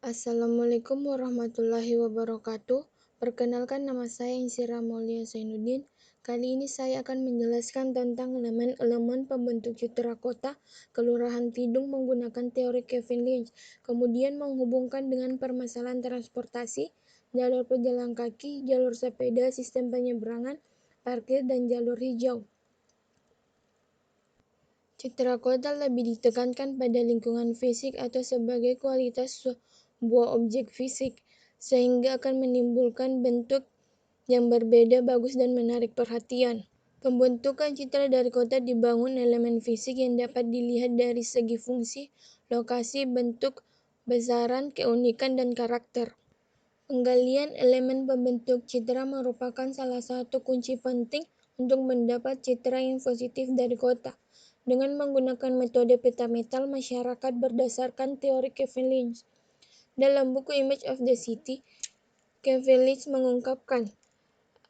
Assalamualaikum warahmatullahi wabarakatuh. Perkenalkan, nama saya Insira Maulia Zainuddin. Kali ini saya akan menjelaskan tentang elemen-elemen pembentuk citra kota Kelurahan Tidung menggunakan teori Kevin Lynch, kemudian menghubungkan dengan permasalahan transportasi, jalur pejalan kaki, jalur sepeda, sistem penyeberangan, parkir, dan jalur hijau. Citra kota lebih ditekankan pada lingkungan fisik atau sebagai kualitas sebuah objek fisik, sehingga akan menimbulkan bentuk yang berbeda, bagus, dan menarik perhatian. Pembentukan citra dari kota dibangun elemen fisik yang dapat dilihat dari segi fungsi, lokasi, bentuk, besaran, keunikan, dan karakter. Penggalian elemen pembentuk citra merupakan salah satu kunci penting untuk mendapat citra yang positif dari kota. Dengan menggunakan metode peta metal masyarakat berdasarkan teori Kevin Lynch. Dalam buku Image of the City, Kevin Lynch mengungkapkan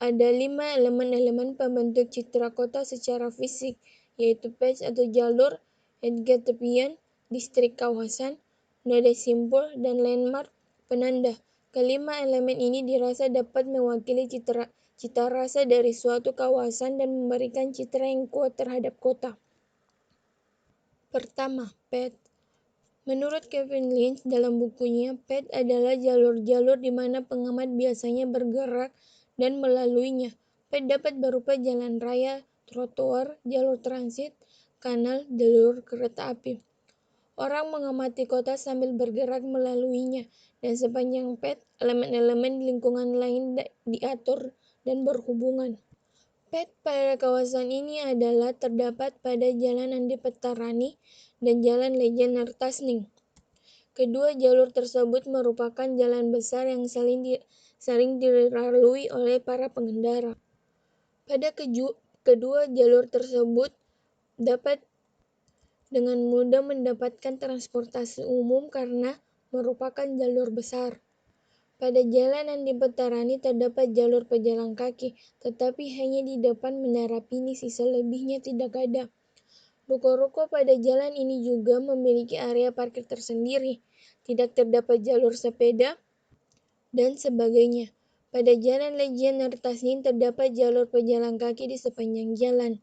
ada 5 elemen-elemen pembentuk citra kota secara fisik, yaitu patch atau jalur, edge tepian, distrik kawasan, node simpul, dan landmark penanda. Kelima elemen ini dirasa dapat mewakili cita rasa dari suatu kawasan dan memberikan citra yang kuat terhadap kota. Pertama, pet. Menurut Kevin Lynch dalam bukunya, pet adalah jalur-jalur di mana pengamat biasanya bergerak dan melaluinya. Pet dapat berupa jalan raya, trotoar, jalur transit, kanal, jalur kereta api. Orang mengamati kota sambil bergerak melaluinya, dan sepanjang pet, elemen-elemen di lingkungan lain diatur dan berhubungan. Pet pada kawasan ini adalah terdapat pada Jalan Andi Petarani dan Jalan Lejen Tasning. Kedua jalur tersebut merupakan jalan besar yang sering dilalui oleh para pengendara. Pada kedua jalur tersebut dapat dengan mudah mendapatkan transportasi umum karena merupakan jalur besar. Pada Jalan Andi Petarani terdapat jalur pejalan kaki, tetapi hanya di depan Menara Pini, sisa lebihnya tidak ada. Ruko-ruko pada jalan ini juga memiliki area parkir tersendiri, tidak terdapat jalur sepeda, dan sebagainya. Pada Jalan Lejen Tasning terdapat jalur pejalan kaki di sepanjang jalan.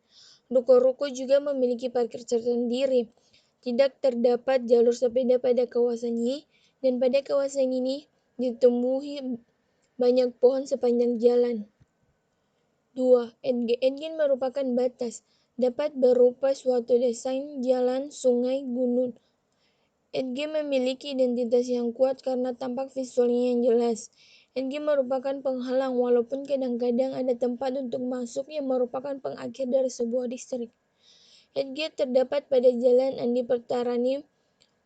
Ruko-ruko juga memiliki parkir tersendiri. Tidak terdapat jalur sepeda pada kawasan ini, dan pada kawasan ini ditumbuhi banyak pohon sepanjang jalan. 2. Edge merupakan batas. Dapat berupa suatu desain jalan, sungai, gunung. Edge memiliki identitas yang kuat karena tampak visualnya yang jelas. Edge merupakan penghalang, walaupun kadang-kadang ada tempat untuk masuk yang merupakan pengakhir dari sebuah distrik. Edge terdapat pada Jalan Andi Petarani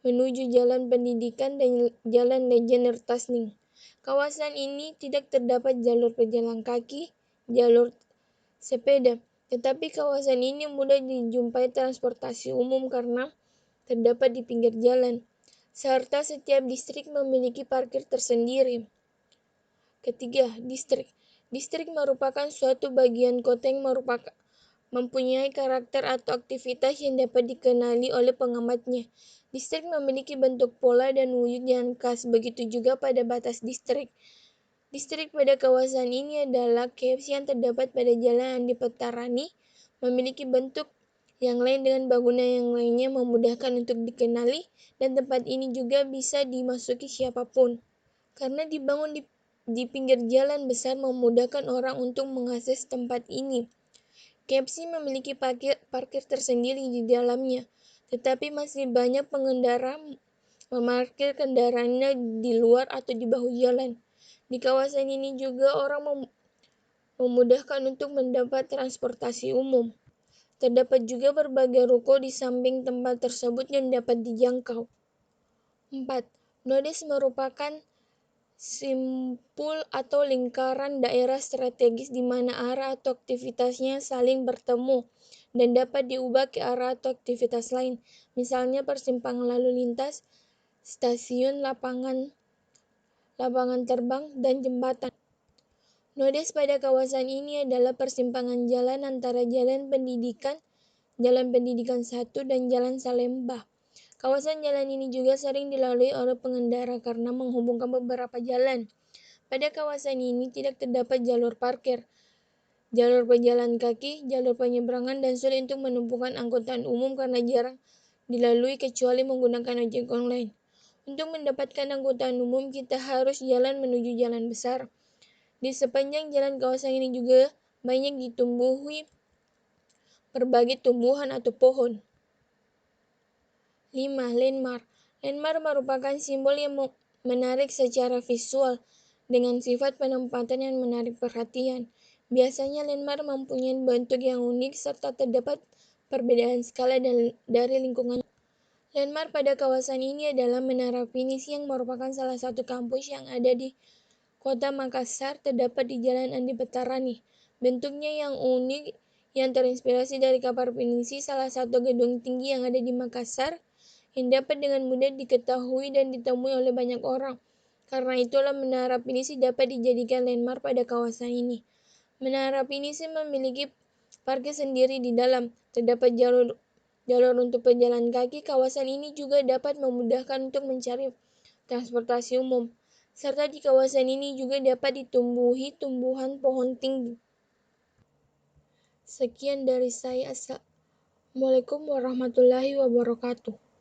menuju Jalan Pendidikan dan Jalan Lejen Tasning. Kawasan ini tidak terdapat jalur pejalan kaki, jalur sepeda, tetapi kawasan ini mudah dijumpai transportasi umum karena terdapat di pinggir jalan, serta setiap distrik memiliki parkir tersendiri. Ketiga, distrik. Distrik merupakan suatu bagian kota yang mempunyai karakter atau aktivitas yang dapat dikenali oleh pengamatnya. Distrik memiliki bentuk pola dan wujud yang khas, begitu juga pada batas distrik. Distrik pada kawasan ini adalah caves yang terdapat pada Jalan Andi Petarani, memiliki bentuk yang lain dengan bangunan yang lainnya memudahkan untuk dikenali, dan tempat ini juga bisa dimasuki siapapun. Karena dibangun di pinggir jalan besar memudahkan orang untuk mengakses tempat ini. Caves memiliki parkir tersendiri di dalamnya, tetapi masih banyak pengendara memarkir kendaraannya di luar atau di bahu jalan. Di kawasan ini juga orang memudahkan untuk mendapat transportasi umum. Terdapat juga berbagai ruko di samping tempat tersebut yang dapat dijangkau. 4. Nodes merupakan simpul atau lingkaran daerah strategis di mana arah atau aktivitasnya saling bertemu dan dapat diubah ke arah atau aktivitas lain, misalnya persimpangan lalu lintas, stasiun, lapangan terbang, dan jembatan. Nodes pada kawasan ini adalah persimpangan jalan antara Jalan Pendidikan 1 dan Jalan Salemba. Kawasan jalan ini juga sering dilalui oleh pengendara karena menghubungkan beberapa jalan. Pada kawasan ini tidak terdapat jalur parkir, jalur pejalan kaki, jalur penyeberangan, dan sulit untuk menumpukan angkutan umum karena jarang dilalui kecuali menggunakan ojek online. Untuk mendapatkan angkutan umum, kita harus jalan menuju jalan besar. Di sepanjang jalan kawasan ini juga banyak ditumbuhi berbagai tumbuhan atau pohon. 5. Landmark. Landmark merupakan simbol yang menarik secara visual dengan sifat penempatan yang menarik perhatian. Biasanya landmark mempunyai bentuk yang unik serta terdapat perbedaan skala dari lingkungan. Landmark pada kawasan ini adalah Menara Pinisi yang merupakan salah satu kampus yang ada di Kota Makassar, terdapat di Jalan Andi Petarani. Bentuknya yang unik yang terinspirasi dari kapal Pinisi, salah satu gedung tinggi yang ada di Makassar, yang dapat dengan mudah diketahui dan ditemui oleh banyak orang. Karena itulah Menara Pinisi dapat dijadikan landmark pada kawasan ini. Menara Pinisi memiliki parkir sendiri di dalam. Terdapat jalur untuk pejalan kaki. Kawasan ini juga dapat memudahkan untuk mencari transportasi umum. Serta di kawasan ini juga dapat ditumbuhi tumbuhan pohon tinggi. Sekian dari saya. Assalamualaikum warahmatullahi wabarakatuh.